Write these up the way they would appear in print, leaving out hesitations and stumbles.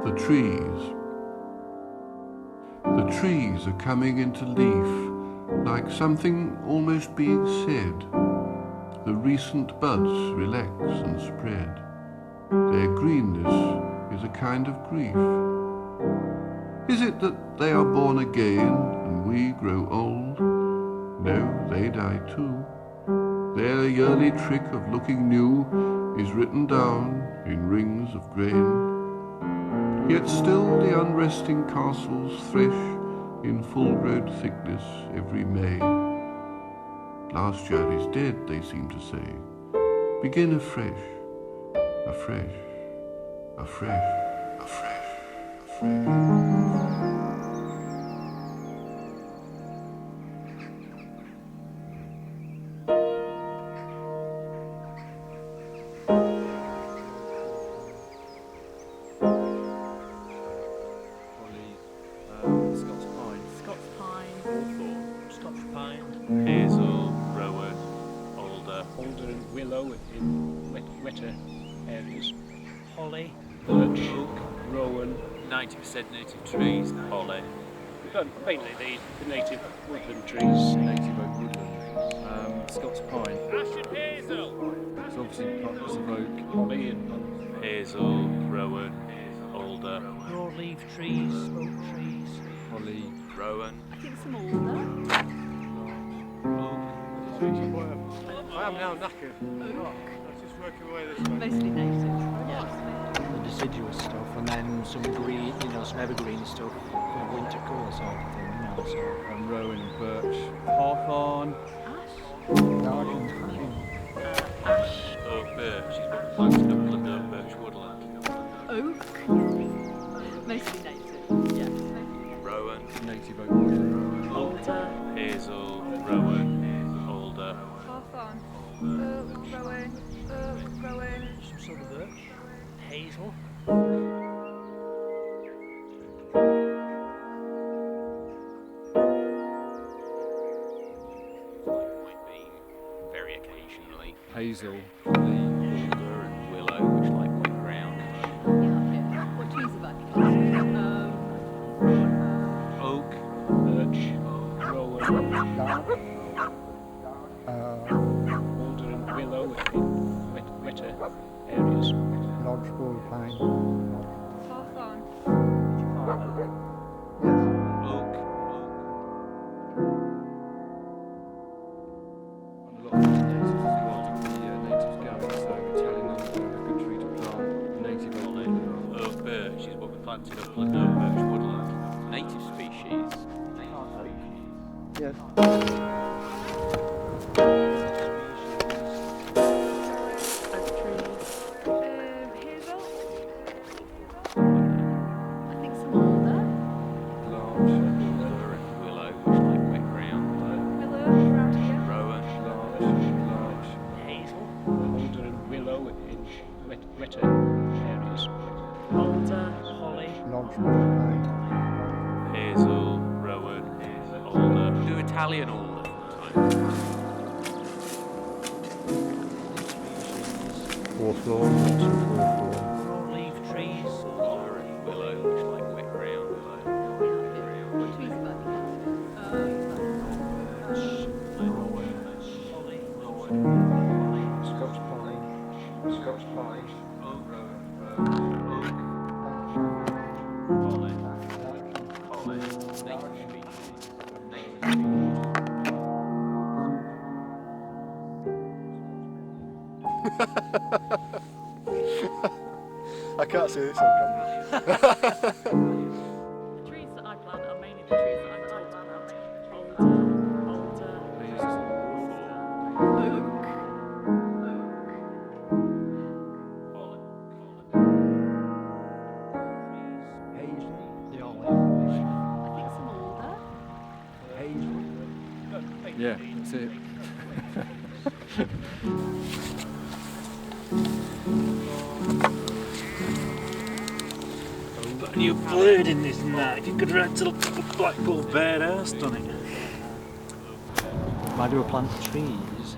The trees. The trees are coming into leaf, like something almost being said. The recent buds relax and spread. Their greenness is a kind of grief. Is it that they are born again and we grow old? No, they die too. Their yearly trick of looking new is written down in rings of grain. Yet still the unresting castles thresh in full-grown thickness every May. Last year is dead, they seem to say. Begin afresh, afresh, afresh, afresh, afresh. Alder and willow in wetter areas. Holly, birch, rowan. 90% native trees, holly. But mainly the native woodland trees. Native oak woodland. Scots pine. Ash and hazel. It's obviously parts of oak. Holly and Hazel, rowan, alder. Broadleaf trees, oak trees. Holly. Rowan. I think some alder. I am now knackered. Let's just work away this way. Mostly native. The deciduous stuff, and then some green, some evergreen stuff for winter colour sort of thing, so. And rowan and birch. Hawthorn. Ash. Oak, birch is what planted up in the birch woodland. Oak. Mostly native. Yes. Rowan. Native oak woodland. Alder. Hazel, rowan, alder. Hawthorn. Oak, rowan. Some sort of birch. Hazel. Might be very occasionally. Hazel. Holly. Alder and willow, which like wet ground. Yeah. What trees have I got? Oak, birch, rowan. Alder and willow in wetter areas. Lodgepole pine. Hawthorn. oak, And a lot of the natives as well. The natives going, so we're telling them a good tree to plant. Native oak woodland. oak, birch is what we planted up in the birch woodland. Native species. Yes. Oak trees. Hazel. I think some alder. Larch. Alder and willow, which like wet ground. Willow around here. Rowan. Larch. Hazel. Alder and willow in wetter areas. Alder, holly. Lodgepole pine. Hazel, rowan, alder. Do Italian alder sometimes. Hawthorn. Broadleaf trees. Alder and willow, which like wet ground. What trees have I got? Scots pine. Scots pine. Holly. Holly. Native species. Native species. I can't see this on camera. The trees that I plant are mainly the trees that I'm told to plant. Alder, Hazel. oak. Hazel. The olive. I think some alder. Hazel. Yeah, that's it. Got a new blade in this knife. You could write a little Blackpool Bear house on it. Why do I plant trees?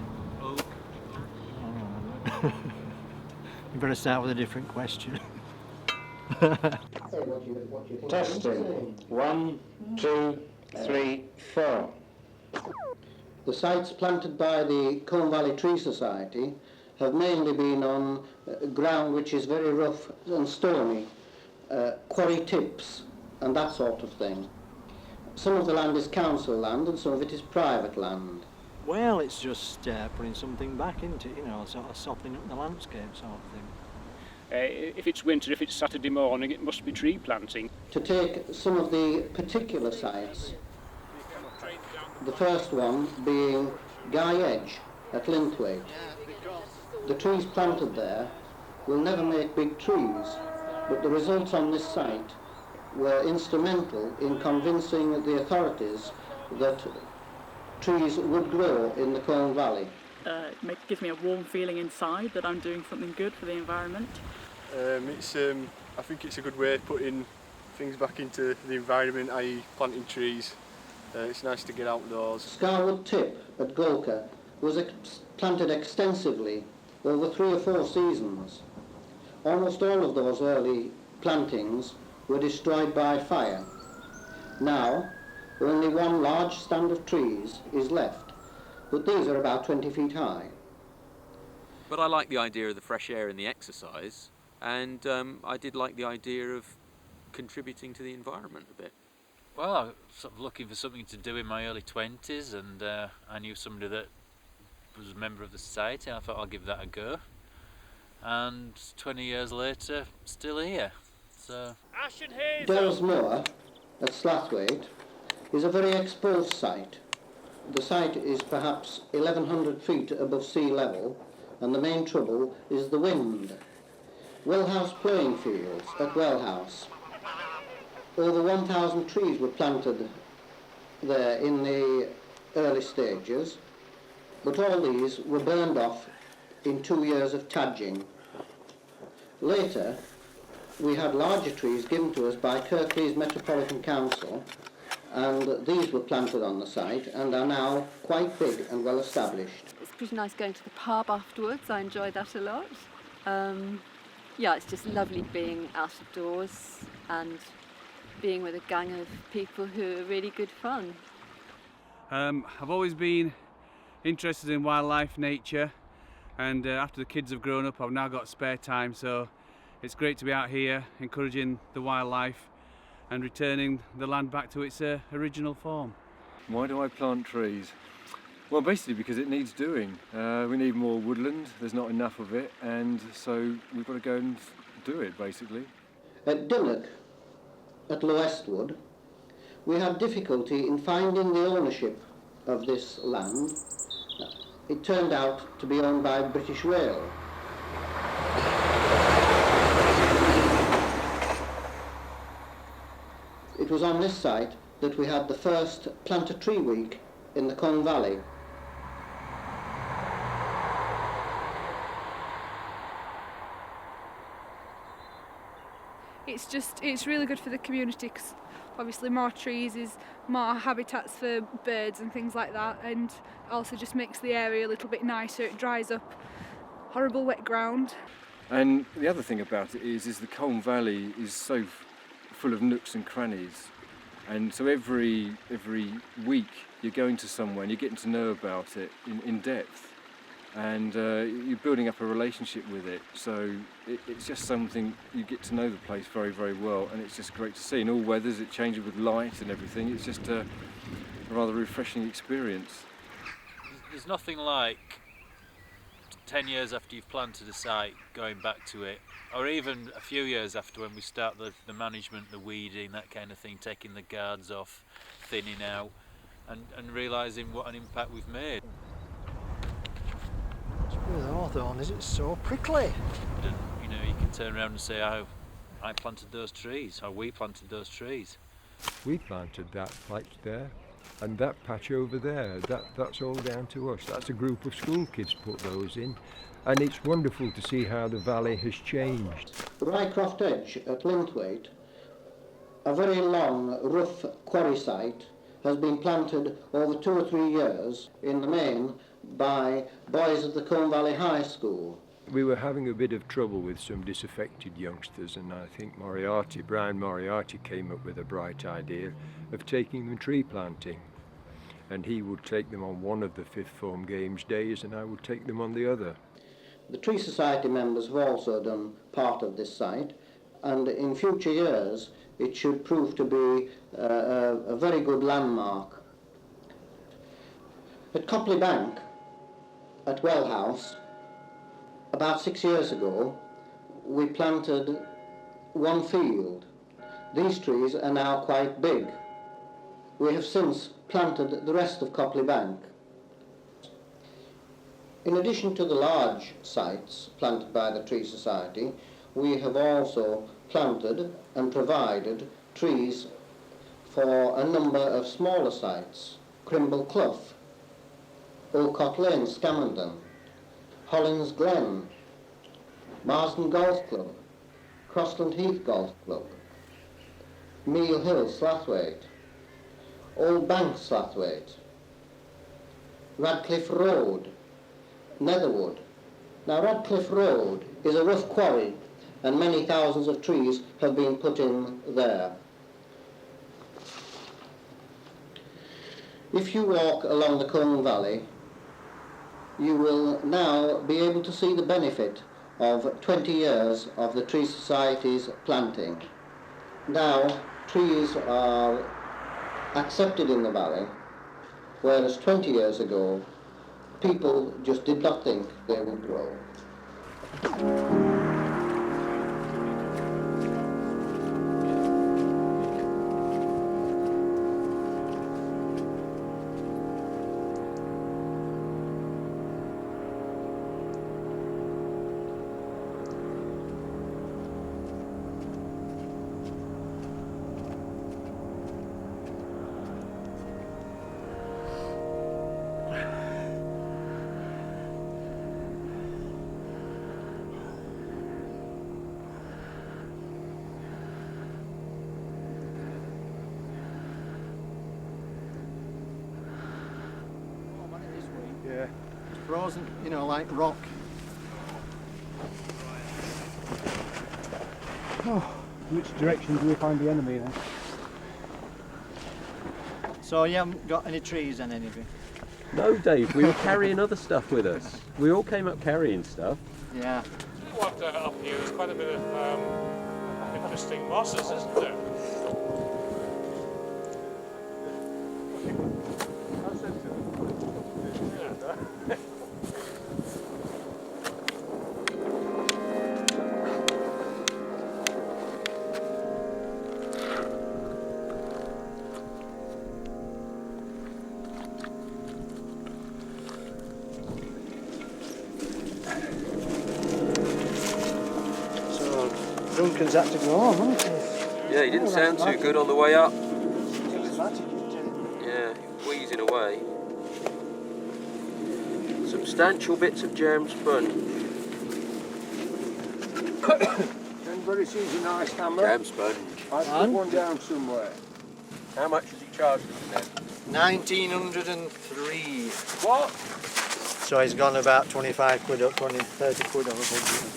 You better start with a different question. Testing. 1, 2, 3, 4. The sites planted by the Colne Valley Tree Society have mainly been on ground which is very rough and stony, quarry tips and that sort of thing. Some of the land is council land and some of it is private land. Well, it's just putting something back into it, you know, sort of softening up the landscape sort of thing. If it's winter, if it's Saturday morning, it must be tree planting. To take some of the particular sites, the first one being Guy Edge at Linthwaite. The trees planted there will never make big trees, but the results on this site were instrumental in convincing the authorities that trees would grow in the Colne Valley. It gives me a warm feeling inside that I'm doing something good for the environment. I think it's a good way of putting things back into the environment, i.e. planting trees. It's nice to get outdoors. Scarwood Tip at Golka was planted extensively over 3 or 4 seasons. Almost all of those early plantings were destroyed by fire. Now, only one large stand of trees is left, but these are about 20 feet high. But I like the idea of the fresh air and the exercise, and I did like the idea of contributing to the environment a bit. Well, I was sort of looking for something to do in my early 20s, and I knew somebody that was a member of the society, and I thought I'll give that a go. And 20 years later, still here. So. Dells Moor at Slathwaite is a very exposed site. The site is perhaps 1,100 feet above sea level, and the main trouble is the wind. Wellhouse playing fields at Wellhouse. Over 1,000 trees were planted there in the early stages, but all these were burned off in 2 years of tadging. Later, we had larger trees given to us by Kirklees Metropolitan Council, and these were planted on the site and are now quite big and well established. It's pretty nice going to the pub afterwards. I enjoy that a lot. Yeah, it's just lovely being out of doors and being with a gang of people who are really good fun. I've always been interested in wildlife, nature, and after the kids have grown up I've now got spare time, so it's great to be out here encouraging the wildlife and returning the land back to its original form. Why do I plant trees? Well, basically because it needs doing. We need more woodland, there's not enough of it, and so we've got to go and do it, basically. At Dillock, at Lowestwood, we had difficulty in finding the ownership of this land. It turned out to be owned by British Rail. It was on this site that we had the first Plant a Tree Week in the Colne Valley. It's really good for the community because obviously more trees is more habitats for birds and things like that, and also just makes the area a little bit nicer. It dries up horrible wet ground. And the other thing about it is the Colne Valley is so full of nooks and crannies, and so every week you're going to somewhere and you're getting to know about it in depth, and you're building up a relationship with it, so it's just something you get to know the place very, very well, and it's just great to see. In all weathers it changes with light and everything. It's just a rather refreshing experience. There's nothing like 10 years after you've planted a site going back to it, or even a few years after, when we start the management, the weeding, that kind of thing, taking the guards off, thinning out, and realising what an impact we've made. With hawthorn, is it so prickly? And, you know, you can turn around and say, oh, I planted those trees, or we planted those trees. We planted that patch there, and that patch over there, that's all down to us. That's a group of school kids put those in, and it's wonderful to see how the valley has changed. Rycroft Edge at Linthwaite, a very long, rough quarry site, has been planted over 2 or 3 years, in the main, by boys at the Colne Valley High School. we were having a bit of trouble with some disaffected youngsters, and I think Brian Moriarty came up with a bright idea of taking them tree planting. And he would take them on one of the Fifth Form Games days, and I would take them on the other. The Tree Society members have also done part of this site, and in future years it should prove to be a very good landmark. At Copley Bank, at Well House, about 6 years ago, we planted one field. These trees are now quite big. We have since planted the rest of Copley Bank. In addition to the large sites planted by the Tree Society, we have also planted and provided trees for a number of smaller sites: Crimble Clough, Olcott Lane, Scamondon, Hollins Glen, Marsden Golf Club, Crossland Heath Golf Club, Meal Hill, Slathwaite, Old Bank, Slathwaite, Radcliffe Road, Netherwood. Now Radcliffe Road is a rough quarry and many thousands of trees have been put in there. If you walk along the Colne Valley, you will now be able to see the benefit of 20 years of the Tree Society's planting. Now trees are accepted in the valley, whereas 20 years ago people just did not think they would grow. Yeah, it's frozen, you know, like rock. Oh, which direction do we find the enemy then? So you haven't got any trees and anything? No, Dave, we were carrying other stuff with us. We all came up carrying stuff. Yeah. What up here is quite a bit of interesting mosses, isn't there? Duncan's had to go home, hasn't he? Yeah, he didn't sound too good on the way up. Yeah, wheezing away. Substantial bits of jam sponge. Anybody sees a nice hammer? Jam sponge. I've put one down somewhere. How much has he charged us then? 1903. What? So he's gone about 25 quid up, 20, 30 quid over budget.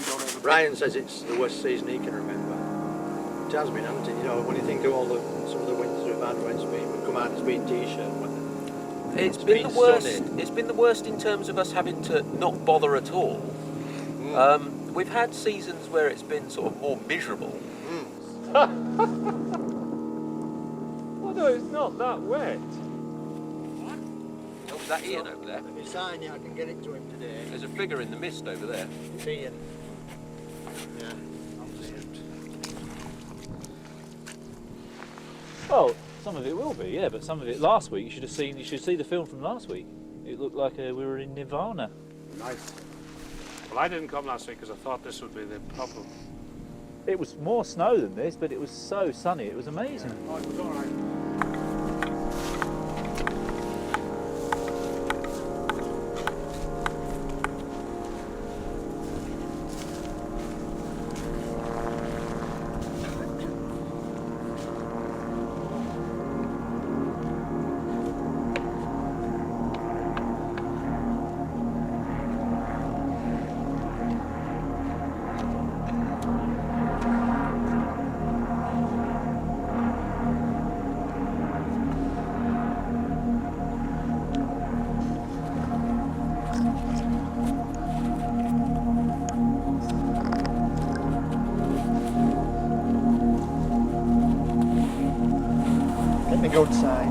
Ryan says it's the worst season he can remember. It has been, hasn't it? You know, when you think of all the some of the winters we've had when it's been, we've come out in speed t-shirt. It's been the worst. It's been the worst in terms of us having to not bother at all. We've had seasons where it's been sort of more miserable. Well, no, it's not that wet. Oh, is that Ian over there? If you sign it, I can get it to him today. There's a figure in the mist over there. It's Ian. Yeah, I'll see it. Well, some of it will be, yeah, but some of it last week you should see the film from last week. It looked like we were in Nirvana. Nice. Well, I didn't come last week because I thought this would be the problem. It was more snow than this, but it was so sunny, it was amazing. Oh, it was all right. good side.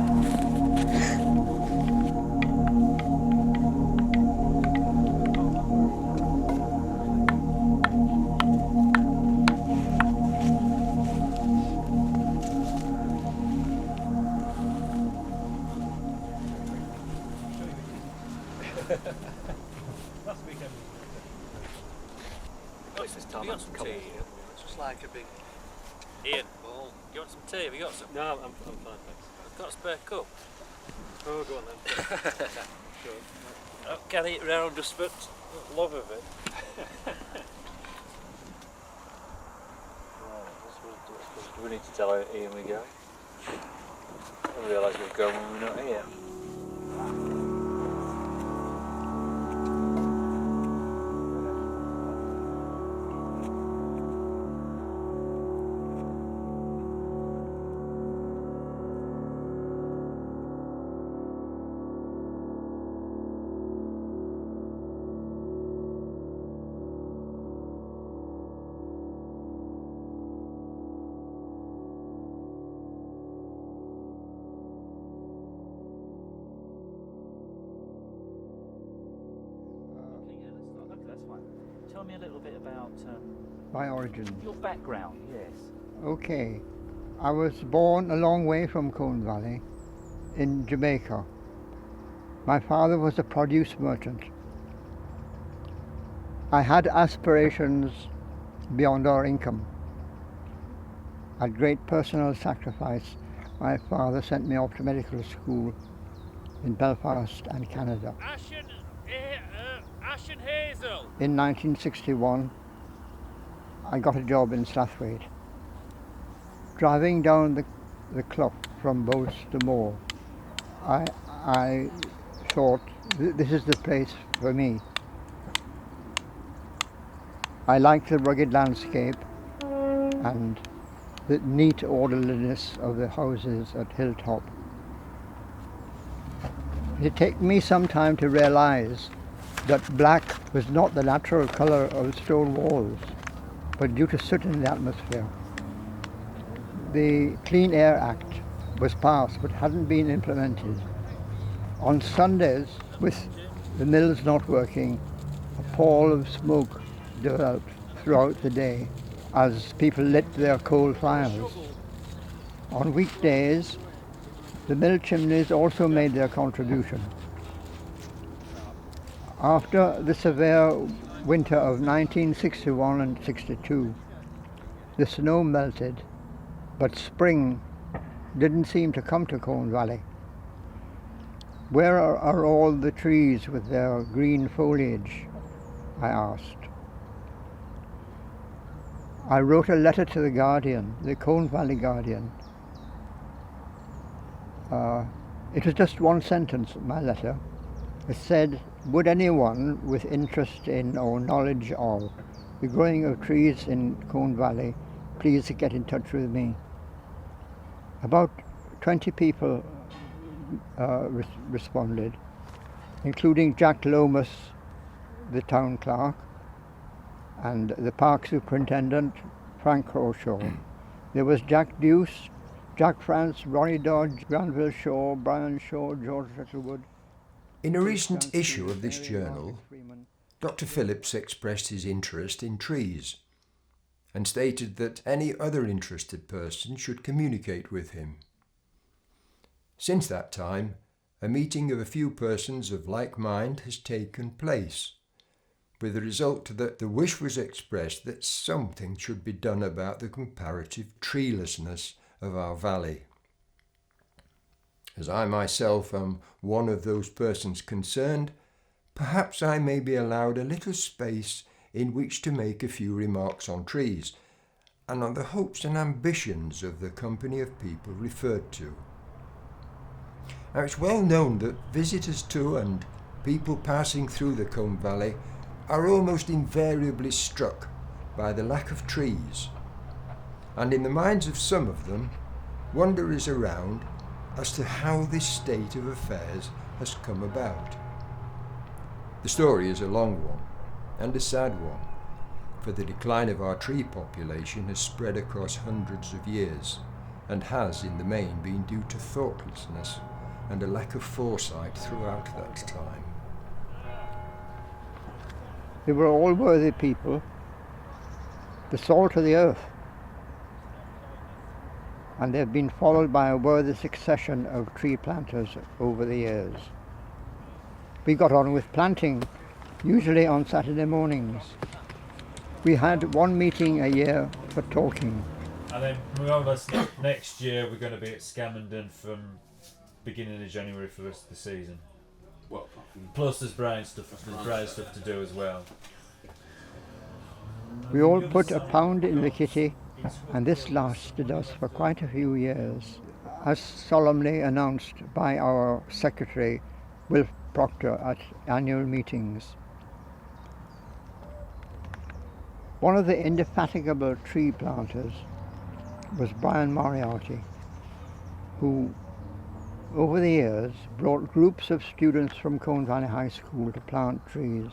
Last weekend. This is Tom. Have you got some tea? It's just like a big... Ian, do you want some tea? Have you got some? No, I'm fine, thanks. I've got a spare cup. Oh, go on then. Sure. I'll carry it round just for love of it. Do we need to tell Ian we're going? I realise we're going when we're not here. Tell me a little bit about My origins. your background, yes. Okay. I was born a long way from Colne Valley in Jamaica. My father was a produce merchant. I had aspirations beyond our income. At great personal sacrifice, my father sent me off to medical school in Belfast and Canada. Ash and Hazel. In 1961, I got a job in Slathwaite. Driving down the clough from Bows to Moor, I thought, this is the place for me. I liked the rugged landscape and the neat orderliness of the houses at Hilltop. It took me some time to realise that black was not the natural colour of stone walls, but due to soot in the atmosphere. The Clean Air Act was passed but hadn't been implemented. On Sundays, with the mills not working, a pall of smoke developed throughout the day as people lit their coal fires. On weekdays, the mill chimneys also made their contribution. After the severe winter of 1961 and 62, the snow melted, but spring didn't seem to come to Colne Valley. Where are all the trees with their green foliage? I asked. I wrote a letter to the Guardian, the Colne Valley Guardian. It was just one sentence, my letter. It said, would anyone with interest in or knowledge of the growing of trees in Colne Valley please get in touch with me? About 20 people responded, including Jack Lomas, the town clerk, and the park superintendent, Frank Croshaw. There was Jack Deuce, Jack France, Ronnie Dodge, Granville Shaw, Brian Shaw, George Littlewood. In a recent issue of this journal, Dr. Phillips expressed his interest in trees and stated that any other interested person should communicate with him. Since that time, a meeting of a few persons of like mind has taken place, with the result that the wish was expressed that something should be done about the comparative treelessness of our valley. As I myself am one of those persons concerned, perhaps I may be allowed a little space in which to make a few remarks on trees, and on the hopes and ambitions of the company of people referred to. Now, it's well known that visitors to and people passing through the Colne Valley are almost invariably struck by the lack of trees, and in the minds of some of them, wonder is around as to how this state of affairs has come about. The story is a long one and a sad one, for the decline of our tree population has spread across hundreds of years, and has in the main been due to thoughtlessness and a lack of foresight throughout that time. They were all worthy people, the salt of the earth, and they've been followed by a worthy succession of tree planters over the years. We got on with planting, usually on Saturday mornings. We had one meeting a year for talking. And then remember, next year we're going to be at Scamondon from beginning of January for the rest of the season. Well, plus there's Brian stuff to do as well. We all put £1 in the kitty, and this lasted us for quite a few years, as solemnly announced by our secretary, Wilf Proctor, at annual meetings. One of the indefatigable tree planters was Brian Moriarty, who over the years brought groups of students from Colne Valley High School to plant trees.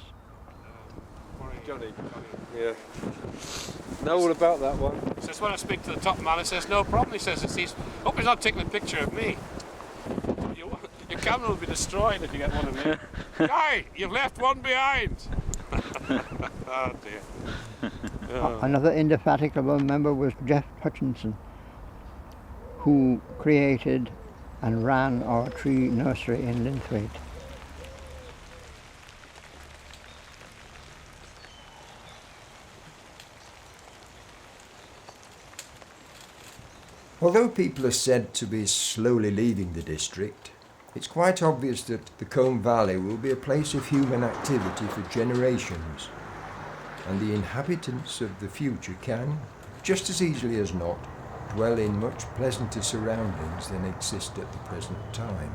Johnny. Yeah. Know all about that one. Says when I speak to the top man, he says no problem. He says he's hope he's not taking a picture of me. Your camera will be destroyed if you get one of me. Guy, you've left one behind. Oh dear. Oh. Another indefatigable member was Jeff Hutchinson, who created and ran our tree nursery in Linthwaite. Although people are said to be slowly leaving the district, it's quite obvious that the Colne Valley will be a place of human activity for generations, and the inhabitants of the future can, just as easily as not, dwell in much pleasanter surroundings than exist at the present time.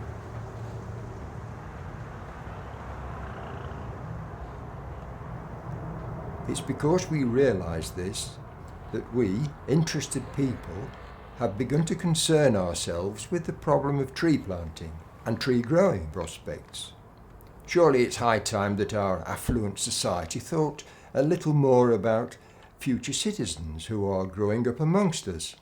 It's because we realise this that we, interested people, have begun to concern ourselves with the problem of tree planting and tree growing prospects. Surely it's high time that our affluent society thought a little more about future citizens who are growing up amongst us.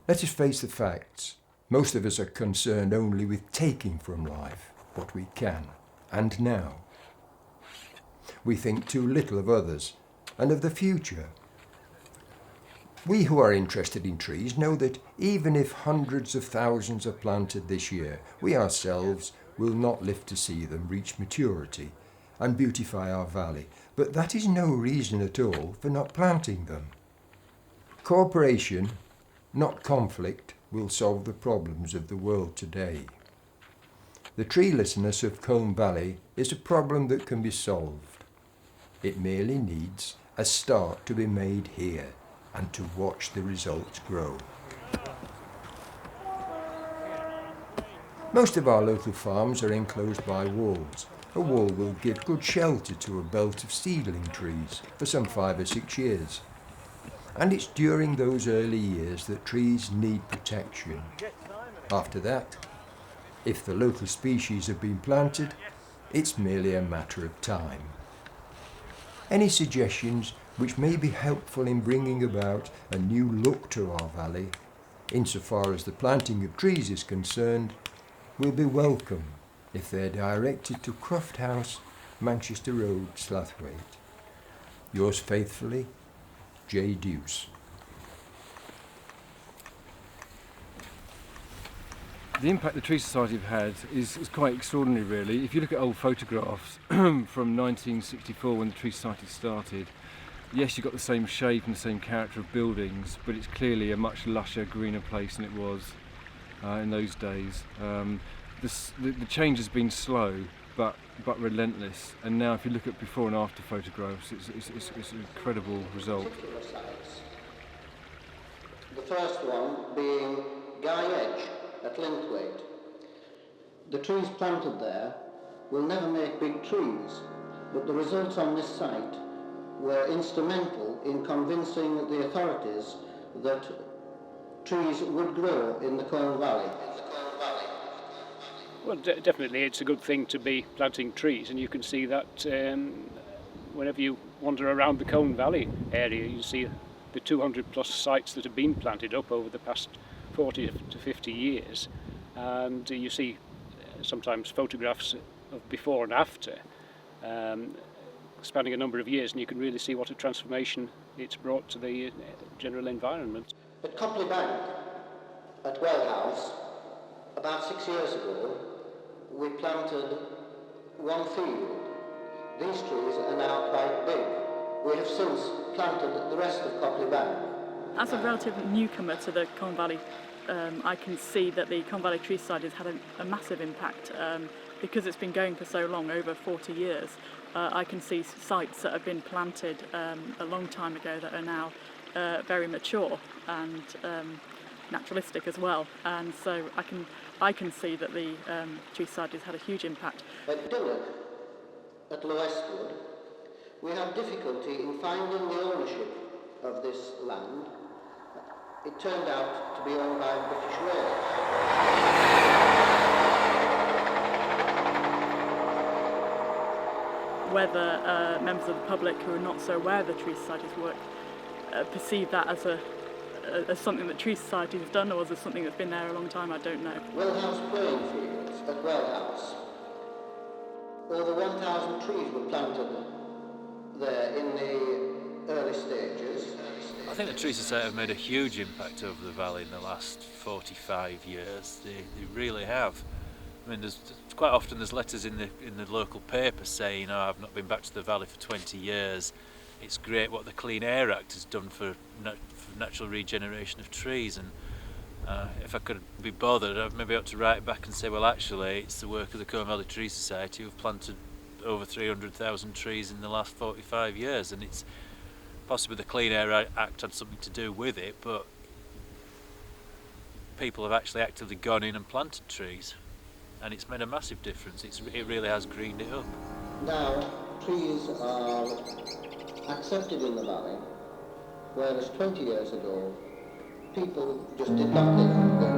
Let us face the facts. Most of us are concerned only with taking from life what we can, and now. We think too little of others and of the future. We who are interested in trees know that even if hundreds of thousands are planted this year, we ourselves will not live to see them reach maturity and beautify our valley. But that is no reason at all for not planting them. Cooperation, not conflict, will solve the problems of the world today. The treelessness of Colne Valley is a problem that can be solved. It merely needs a start to be made here, and to watch the results grow. Most of our local farms are enclosed by walls. A wall will give good shelter to a belt of seedling trees for some 5 or 6 years. And it's during those early years that trees need protection. After that, if the local species have been planted, it's merely a matter of time. Any suggestions which may be helpful in bringing about a new look to our valley, insofar as the planting of trees is concerned, will be welcome if they're directed to Croft House, Manchester Road, Slathwaite. Yours faithfully, J. Deuce. The impact the Tree Society have had is quite extraordinary, really. If you look at old photographs from 1964 when the Tree Society started, yes, you've got the same shape and the same character of buildings, but it's clearly a much lusher, greener place than it was in those days. The change has been slow, but relentless. And now, if you look at before and after photographs, it's an incredible result. The first one being Guy Edge at Linthwaite. The trees planted there will never make big trees, but the results on this site were instrumental in convincing the authorities that trees would grow in the Colne Valley. Well, definitely it's a good thing to be planting trees, and you can see that whenever you wander around the Colne Valley area, you see the 200 plus sites that have been planted up over the past 40 to 50 years, and you see sometimes photographs of before and after, spanning a number of years, and you can really see what a transformation it's brought to the general environment. At Copley Bank, at Well House, about 6 years ago, we planted one field. These trees are now quite big. We have since planted the rest of Copley Bank. As a relative newcomer to the Colne Valley, I can see that the Colne Valley Tree Society has had a massive impact because it's been going for so long, over 40 years. I can see sites that have been planted a long time ago that are now very mature and naturalistic as well, and so I can see that the Tree Society has had a huge impact. At Dullock, at Lowestwood, we have difficulty in finding the ownership of this land. It turned out to be owned by British Rail. Whether members of the public who are not so aware of the Tree Society's work perceive that as something that Tree Society has done, or as something that's been there a long time, I don't know. Well House playing fields at Well House. Over 1,000 trees were planted there in the early stages. I think the Tree Society have made a huge impact over the valley in the last 45 years. They really have. I mean, there's quite often there's letters in the local paper saying, "Oh, I've not been back to the valley for 20 years. It's great what the Clean Air Act has done for natural regeneration of trees." And if I could be bothered, I'd maybe ought to write back and say, well, actually, it's the work of the Colne Valley Tree Society who've planted over 300,000 trees in the last 45 years, and it's possibly the Clean Air Act had something to do with it, but people have actually actively gone in and planted trees, and it's made a massive difference. It really has greened it up. Now, trees are accepted in the valley, whereas 20 years ago, people just did not live there.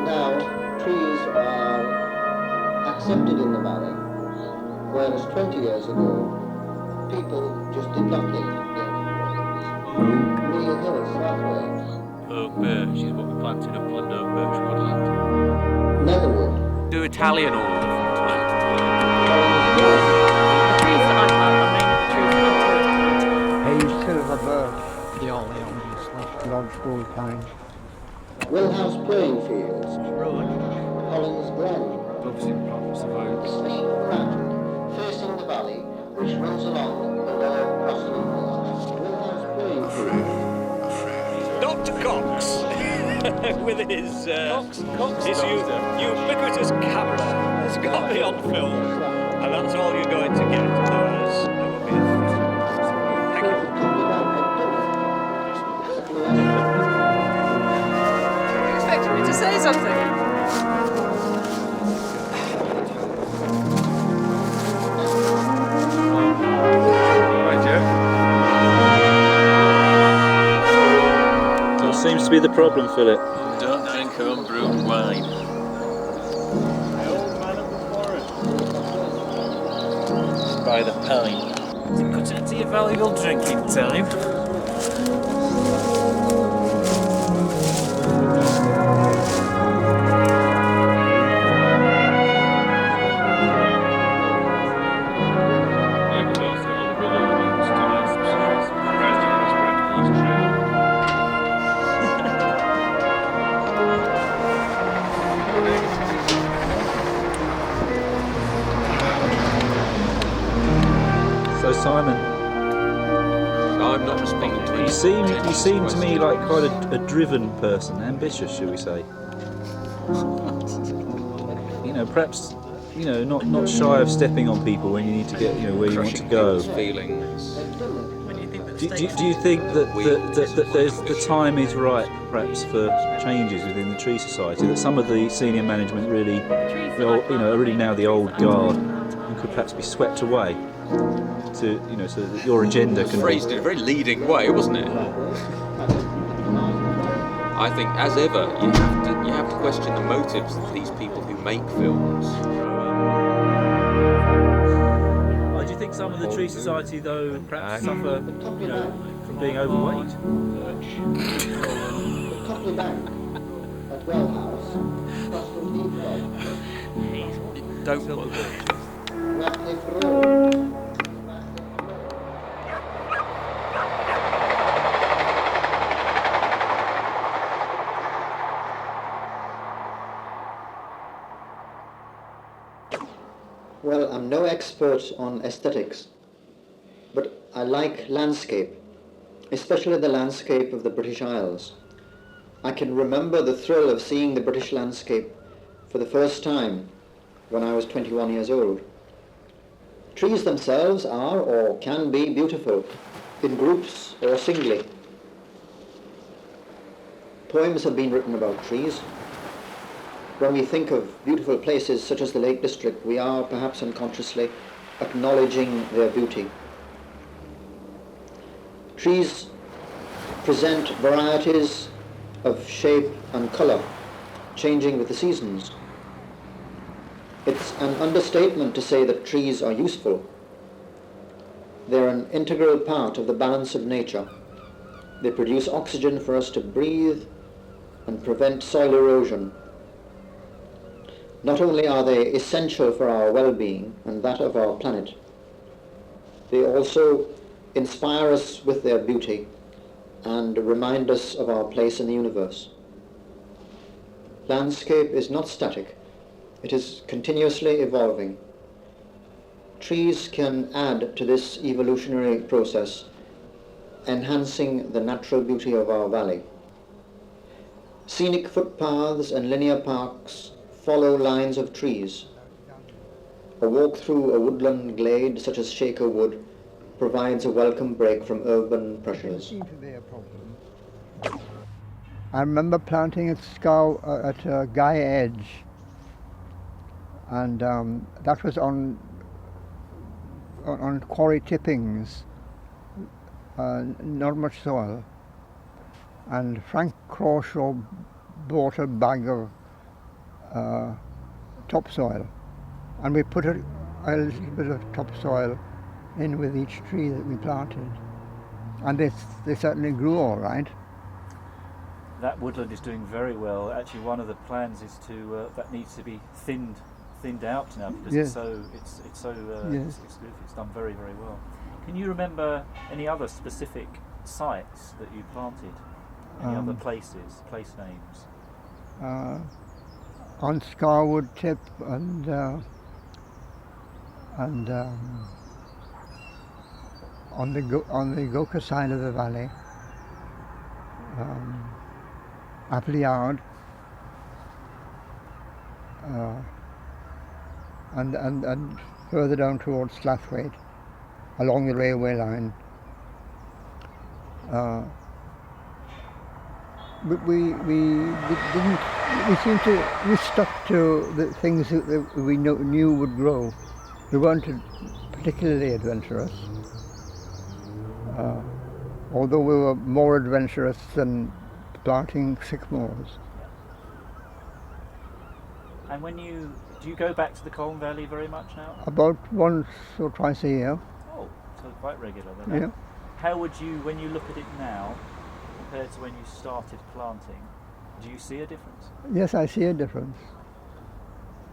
Now, trees are accepted in the valley, whereas 20 years ago, people just did not live there. Near Hill, Southway. Oak birch is what we planted, upland oak birch woodland. Netherwood. Do Italian all the time. The trees that I plant are mainly the trees that I'm Hayes silver birch, the only lodgepole kind. Well House playing fields. Collins Glen. Obviously, plants of oaks. Steep ground facing the valley, which runs along the lower Crossland Moor. Well House playing fields. Dr. Cox, with his ubiquitous camera, has got me on film, and that's all you're going to get. Otherwise, there will be a thank you. You expected me to say something? What seems to be the problem, Philip? Don't drink home-brewed wine. By the pint. Cut into your valuable drinking time. Simon. I'm not responding to You seem to me like quite a driven person, ambitious, shall we say? You know, perhaps, you know, not shy of stepping on people when you need to get, you know, where you want to go. Feelings. Do you think that the time is right, perhaps, for changes within the Tree Society? That some of the senior management really, are really now the old guard and could perhaps be swept away to, you know, so that your agenda can Phrased in a very leading way, wasn't it? I think, as ever, you have to question the motives of these people who make films. Do you think some of the Tree Society, though, perhaps suffer, you know, from being overweight? The Copley Bank at Well House, across from Deep Road. Don't put Ratcliffe Road. Well, I'm no expert on aesthetics, but I like landscape, especially the landscape of the British Isles. I can remember the thrill of seeing the British landscape for the first time when I was 21 years old. Trees themselves are or can be beautiful, in groups or singly. Poems have been written about trees. When we think of beautiful places such as the Lake District, we are perhaps unconsciously acknowledging their beauty. Trees present varieties of shape and colour, changing with the seasons. It's an understatement to say that trees are useful. They're an integral part of the balance of nature. They produce oxygen for us to breathe and prevent soil erosion. Not only are they essential for our well-being and that of our planet, they also inspire us with their beauty and remind us of our place in the universe. Landscape is not static. It is continuously evolving. Trees can add to this evolutionary process, enhancing the natural beauty of our valley. Scenic footpaths and linear parks follow lines of trees. A walk through a woodland glade such as Shaker Wood provides a welcome break from urban pressures. I remember planting at Guy Edge, and that was on quarry tippings, not much soil. And Frank Crawshaw bought a bag of topsoil, and we put a little bit of topsoil in with each tree that we planted, and they certainly grew all right. That woodland is doing very well. Actually, one of the plans is to that needs to be thinned out now because Yes. it's so Yes. it's done very, very well. Can you remember any other specific sites that you planted? Any other place names? On Scarwood Tip and on the Gokha side of the valley, Appleyard, and further down towards Slathwaite, along the railway line. But we stuck to the things that we knew would grow. We weren't particularly adventurous, although we were more adventurous than planting sycamores. And do you go back to the Colne Valley very much now? About once or twice a year. Oh, so quite regular then. Yeah. How would you, when you look at it now, compared to when you started planting, do you see a difference? Yes, I see a difference.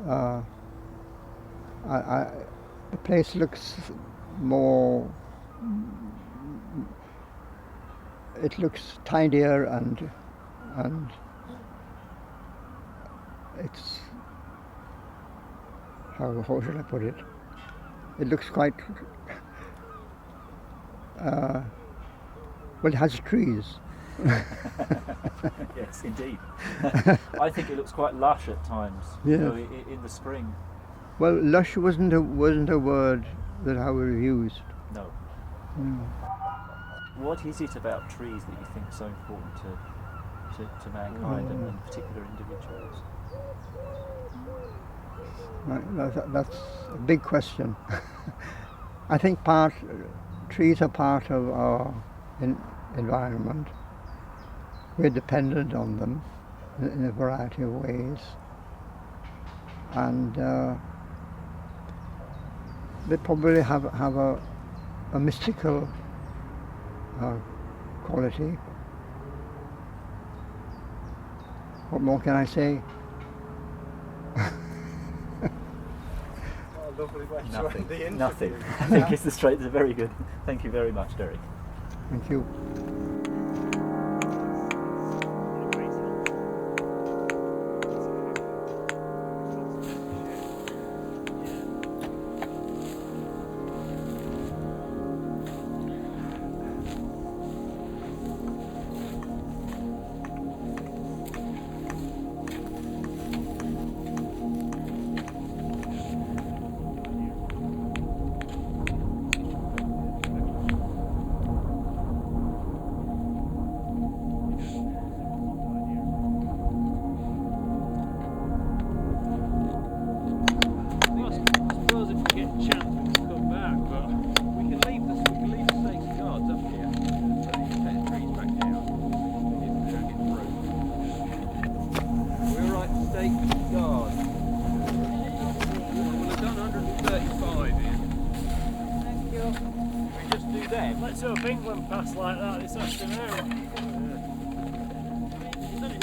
The place looks more. It looks tidier and it's how should I put it? It looks quite well, it has trees. Yes, indeed. I think it looks quite lush at times. Yeah. You know, in the spring. Well, lush wasn't a word that I would have used. No. Mm. What is it about trees that you think is so important to mankind and particular individuals? Right, that's a big question. I think trees are part of our environment. We're dependent on them in a variety of ways, and they probably have a mystical quality. What more can I say? Nothing. I think it's a very good. Thank you very much, Derek. Thank you. Let's hope England pass like that this afternoon.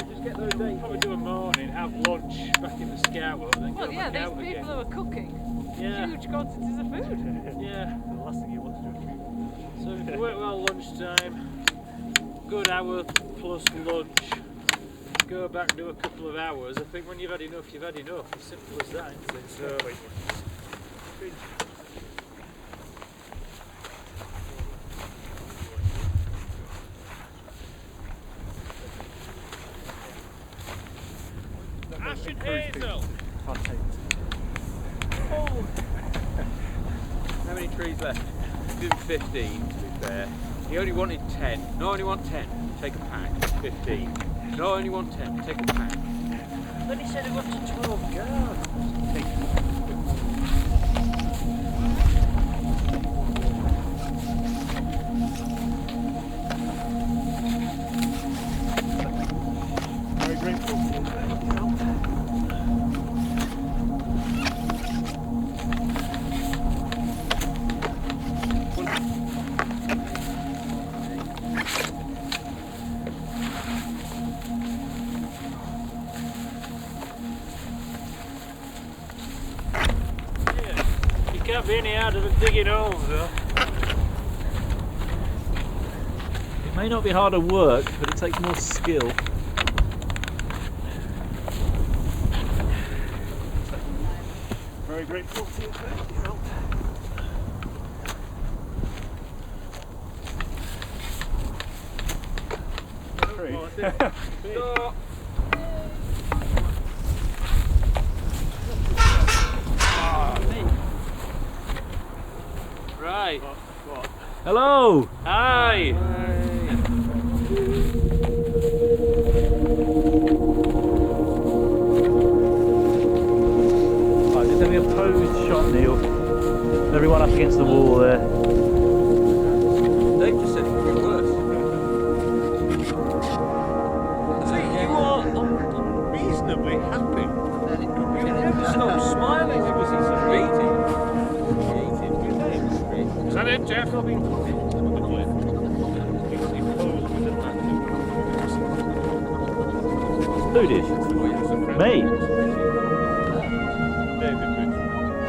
Just get those dates. Probably do a morning, have lunch back in the scout hut, then go back out these people again. who are cooking huge quantities of food. Yeah, the last thing you want to do. So if you work well lunchtime, good hour plus lunch, go back and do a couple of hours. I think when you've had enough, you've had enough. As simple as that, isn't it? So. Ash and hazel! Oh. How many trees left? He did 15 to be fair. He only wanted 10. No, I only want 10. Take a pack. 15. No, I only want 10. Take a pack. Then he said he wanted 12 yards. Very grateful. Can't be any harder than digging holes though. It may not be harder work, but it takes more skill. Very grateful to you for your help. Stop. Right. What? Hello! Hi! Right, just having a posed shot, Neil. Everyone up against the wall there. Dave just said it could be worse. See, you are unreasonably happy. Stop smiling because he's beating. Is that it, Jeff? Who did? Me?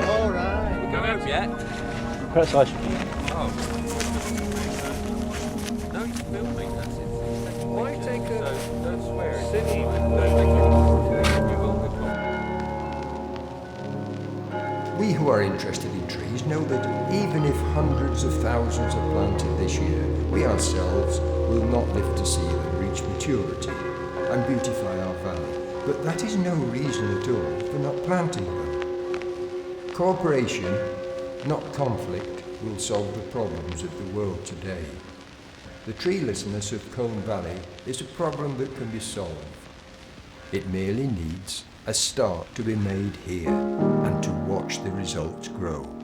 All right. Don't home yet. Perhaps I should. Oh. No, you're filming. That's it. Why take a? So don't swear. City. We who are interested in trees know that even if hundreds of thousands are planted this year, we ourselves will not live to see them reach maturity and beautify our valley. But that is no reason at all for not planting them. Cooperation, not conflict, will solve the problems of the world today. The treelessness of Colne Valley is a problem that can be solved. It merely needs a start to be made here and to watch the results grow.